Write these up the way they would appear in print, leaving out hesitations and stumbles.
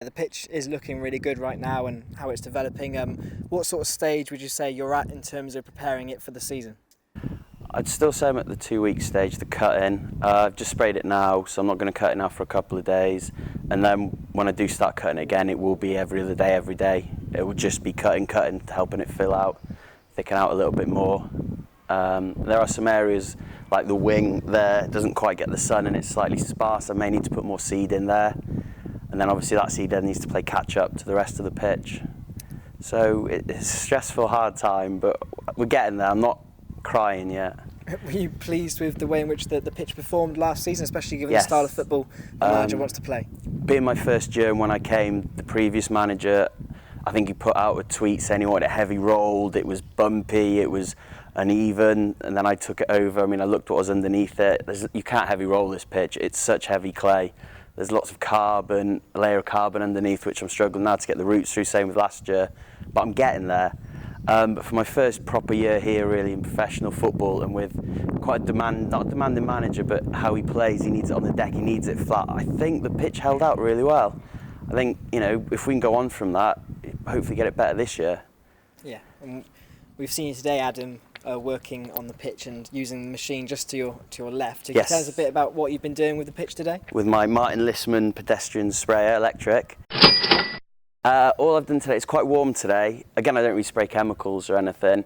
the pitch is looking really good right now and how it's developing. What sort of stage would you say you're at in terms of preparing it for the season? I'd still say I'm at the 2-week stage, the cut-in. I've just sprayed it now, so I'm not going to cut it now for a couple of days. And then when I do start cutting it again, it will be every other day, every day. It will just be cutting, helping it fill out, thicken out a little bit more. There are some areas like the wing there, it doesn't quite get the sun and it's slightly sparse. I may need to put more seed in there. And then obviously that seed then needs to play catch up to the rest of the pitch. So it's a stressful, hard time, but we're getting there. I'm not crying yet. Were you pleased with the way in which the pitch performed last season, especially given Yes. the style of football the manager wants to play? Being my first year, and when I came, the previous manager, I think he put out a tweet saying he wanted it heavy rolled, it was bumpy, it was uneven, and then I took it over. I mean, I looked what was underneath it. You can't heavy roll this pitch, it's such heavy clay. There's lots of carbon, a layer of carbon underneath, which I'm struggling now to get the roots through, same with last year, but I'm getting there. But for my first proper year here really in professional football, and with quite a not a demanding manager, but how he plays, he needs it on the deck, he needs it flat. I think the pitch held out really well. I think, you know, if we can go on from that, hopefully get it better this year. Yeah, and we've seen you today, Adam, working on the pitch and using the machine just to your left. Can you tell us a bit about what you've been doing with the pitch today? With my Martin Lissman pedestrian sprayer, electric. All I've done today, it's quite warm today. Again, I don't really spray chemicals or anything,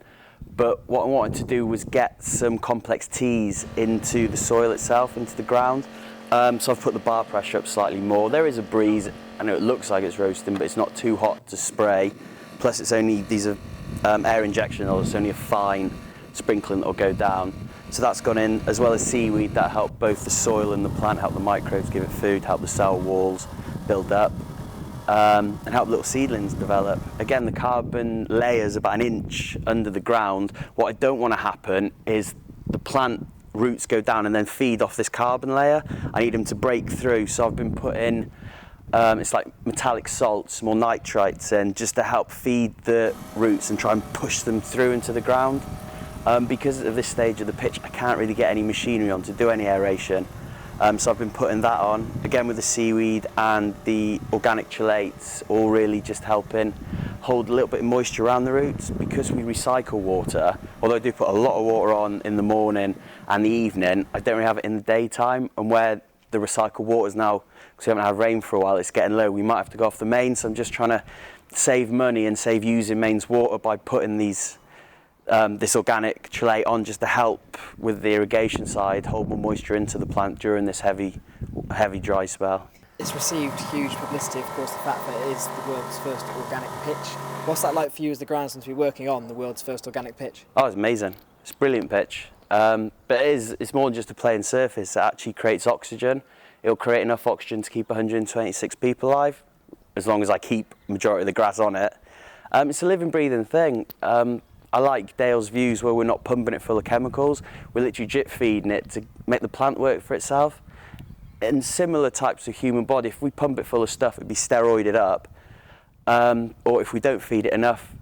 but what I wanted to do was get some complex teas into the soil itself, into the ground. So I've put the bar pressure up slightly more. There is a breeze. I know it looks like it's roasting, but it's not too hot to spray. Plus it's only, these are air injection, or it's only a fine sprinkling that will go down. So that's gone in, as well as seaweed that help both the soil and the plant, help the microbes give it food, help the cell walls build up. And help little seedlings develop. Again, the carbon layer's about 1 inch under the ground. What I don't want to happen is the plant roots go down and then feed off this carbon layer. I need them to break through, so I've been putting, it's like metallic salts, more nitrites in, just to help feed the roots and try and push them through into the ground. Because of this stage of the pitch, I can't really get any machinery on to do any aeration. So I've been putting that on, again with the seaweed and the organic chelates, all really just helping hold a little bit of moisture around the roots. Because we recycle water, although I do put a lot of water on in the morning and the evening, I don't really have it in the daytime, and where the recycled water is now, because we haven't had rain for a while, it's getting low, we might have to go off the main, so I'm just trying to save money and save using mains water by putting these this organic chelate on, just to help with the irrigation side, hold more moisture into the plant during this heavy dry spell. It's received huge publicity, of course, the fact that it is the world's first organic pitch. What's that like for you as the groundsman to be working on the world's first organic pitch? Oh, it's amazing. It's a brilliant pitch. But it's more than just a plain surface. It actually creates oxygen. It'll create enough oxygen to keep 126 people alive, as long as I keep the majority of the grass on it. It's a living, breathing thing. I like Dale's views where we're not pumping it full of chemicals. We're literally drip feeding it to make the plant work for itself. And similar types of human body, if we pump it full of stuff, it'd be steroided up. Or if we don't feed it enough,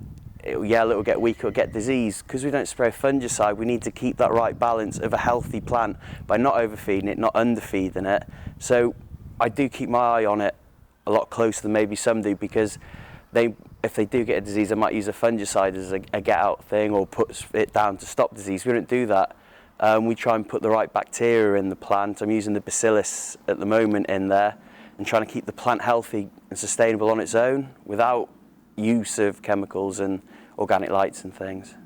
it'll yell, it'll get weak, it'll get disease. Because we don't spray fungicide, we need to keep that right balance of a healthy plant by not overfeeding it, not underfeeding it. So I do keep my eye on it a lot closer than maybe some do, because if they do get a disease, I might use a fungicide as a get-out thing, or put it down to stop disease. We don't do that. We try and put the right bacteria in the plant. I'm using the bacillus at the moment in there, and trying to keep the plant healthy and sustainable on its own without use of chemicals and organic lights and things.